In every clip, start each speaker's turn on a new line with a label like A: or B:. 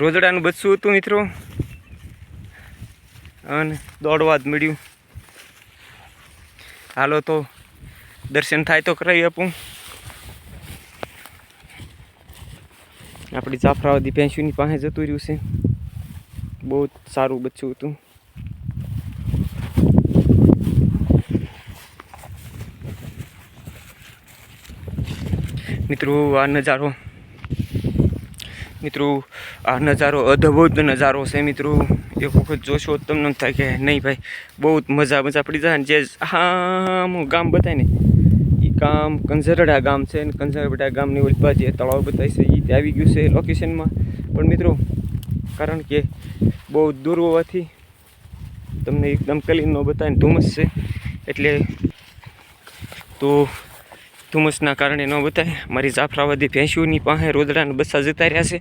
A: રોજડાનું બચ્ચું હતું મિત્રો, અને દોડવા જ મળ્યું. હાલો તો દર્શન થાય તો કરાવી આપું. આપણી જાફરાબાદી ભેંસુની પાસે જતું રહ્યું છે. બહુ સારું બચ્ચું હતું. મિત્રો આ નજારો અદ્ભુત નજારો છે મિત્રો. એક વખત જોશો તમને થાય કે નહીં ભાઈ, બહુ મજા પડી જાય. જે હા ગામ બતાય ને એ ગામ કંજરડા ગામ છે, ને કંજરડા ગામની ઓલપા જે તળાવ બતાય છે એ આવી ગયું છે લોકેશનમાં. પણ મિત્રો કારણ કે બહુ દૂર હોવાથી તમને એકદમ ક્લીન ન બતાવે ને ધુમ્મસ છે, એટલે તો ધુમ્મસના કારણે ન બતાવે. મારી જાફરાબાદી ભેંસુની પાસે રોદડાના બચ્ચા જતા રહ્યા છે,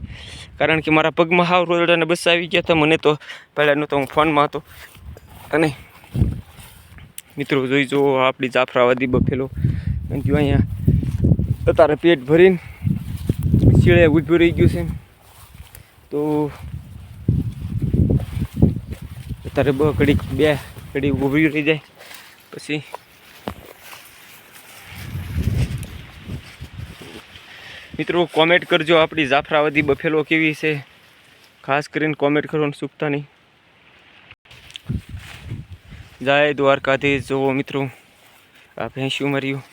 A: કારણ કે મારા પગમાં હાવ રોદડાના બચ્ચા આવી ગયા હતા. મને તો પહેલાં નહોતો, હું ફોનમાં હતો. અને મિત્રો જોઈ જુઓ આપણી જાફરાબાદી બફેલો જો અહીંયા અત્યારે પેટ ભરીને શીળે ઊભું રહી ગયું છે. તો અત્યારે બે ઘડી ઊભી રહી જાય પછી મિત્રો કોમેન્ટ કરજો આપણી જાફરાબાદી બફેલો કેવી છે. ખાસ કરીને કોમેન્ટ કરવાનું ચૂકતા નહીં. જય દ્વારકાધીશ. જુઓ મિત્રો આ ભેંસ્યું માર્યું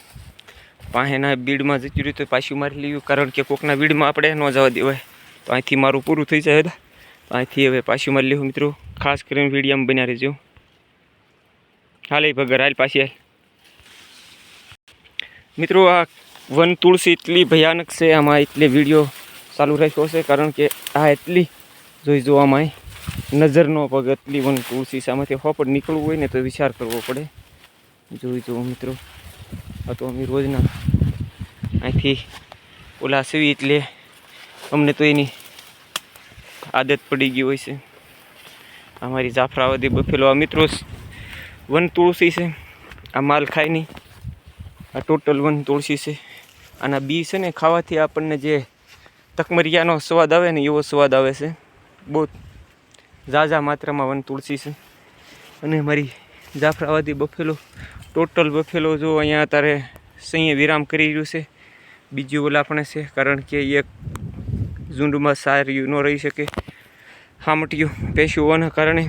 A: પાસેના બીડમાં જતું રહ્યું તો પાછું મારી લીધું, કારણ કે કોકના બીડમાં આપણે ન જવા દેવાય. તો અહીંથી મારું પૂરું થઈ જાય. અહીંથી હવે પાછું મારી લેવું મિત્રો. ખાસ કરીને વિડીયોમાં બન્યા રહેજો. હાલ ભગર હાલ પાછી હાલ. મિત્રો આ વન તુલસી એટલી ભયાનક છે, આમાં એટલે વિડીયો ચાલુ રાખ્યો છે, કારણ કે આ એટલી જોઈ જોવામાં નજર ન પગે એટલી વન તુલસી સામેથી હોપડ નીકળવું હોય ને તો વિચાર કરવો પડે. જોઈ જુઓ મિત્રો, આ તો અમે રોજના અહીંથી ઓલા સીવી એટલે અમને તો એની આદત પડી ગઈ હોય છે. અમારી જાફરાબાદી બફેલો આ મિત્રો વન તુલસી છે, આ માલ ખાય નહીં. આ ટોટલ વન તુલસી છે. આના બી છે ને ખાવાથી આપણને જે તકમરિયાનો સ્વાદ આવે ને એવો સ્વાદ આવે છે. બહુ ઝાઝા માત્રામાં વન તુલસી છે. અને મારી જાફરાબાદી બફેલો ટોટલ બફેલો જો અહીંયા અત્યારે સહીએ વિરામ કરી રહ્યું છે. બીજું ઓલા પણ છે, કારણ કે એક ઝુંડમાં સારું ન રહી શકે. હામટીયું પેશી હોવાના કારણે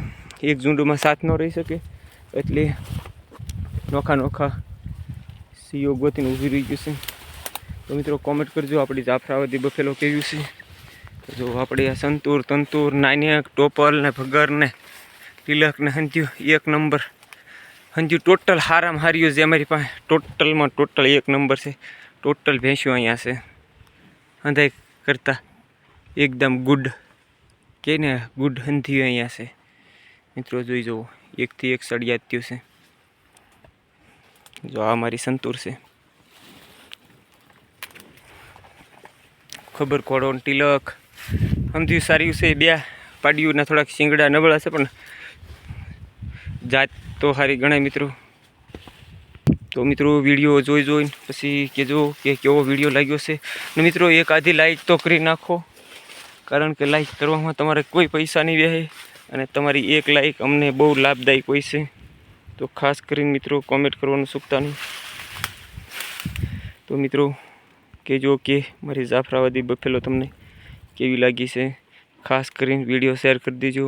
A: એક ઝુંડમાં સાથ ન રહી શકે, એટલે નોખા સીઓ ગોતીને ઊભી રહી ગયું છે. તો મિત્રો કોમેન્ટ કરજો આપણી જાફરાબાદી બફેલો કેવી છે. જો આપણે આ સંતૂર તંતુર નાન્યક ટોપલ ને ભગર ને તિલક ને હંજ્યું એક નંબર હંજ્યું ટોટલ હારામાં હાર્યું છે અમારી પાસે. ટોટલ એક નંબર છે. ટોટલ ભેંસ્યું અહીંયા છે હંધાઈ કરતાં એકદમ ગુડ કે ને ગુડ હંધ્યું અહીંયા છે મિત્રો. જોઈ જુઓ એકથી એક સળિયાત થયું છે. જો આ મારી સંતૂર છે. ખબર કોડો તિલક સમજ્યું સારી છે. બે પાડીઓના થોડાક શીંગડા નબળા છે, પણ જાત તો સારી ગણાય મિત્રો. તો મિત્રો વિડીયો જોઈને પછી કહેજો કે કેવો વિડીયો લાગ્યો છે. ને મિત્રો એક આધી લાઈક તો કરી નાખો, કારણ કે લાઈક કરવામાં તમારે કોઈ પૈસા નહીં રહે, અને તમારી એક લાઈક અમને બહુ લાભદાયક હોય છે. તો ખાસ કરીને મિત્રો કોમેન્ટ કરવાનું ચૂકતા નહીં. તો મિત્રો કહેજો કે મારી જાફરાબાદી બફેલો તમને કેવી લાગી છે. ખાસ કરીને વિડીયો શેર કરી દેજો.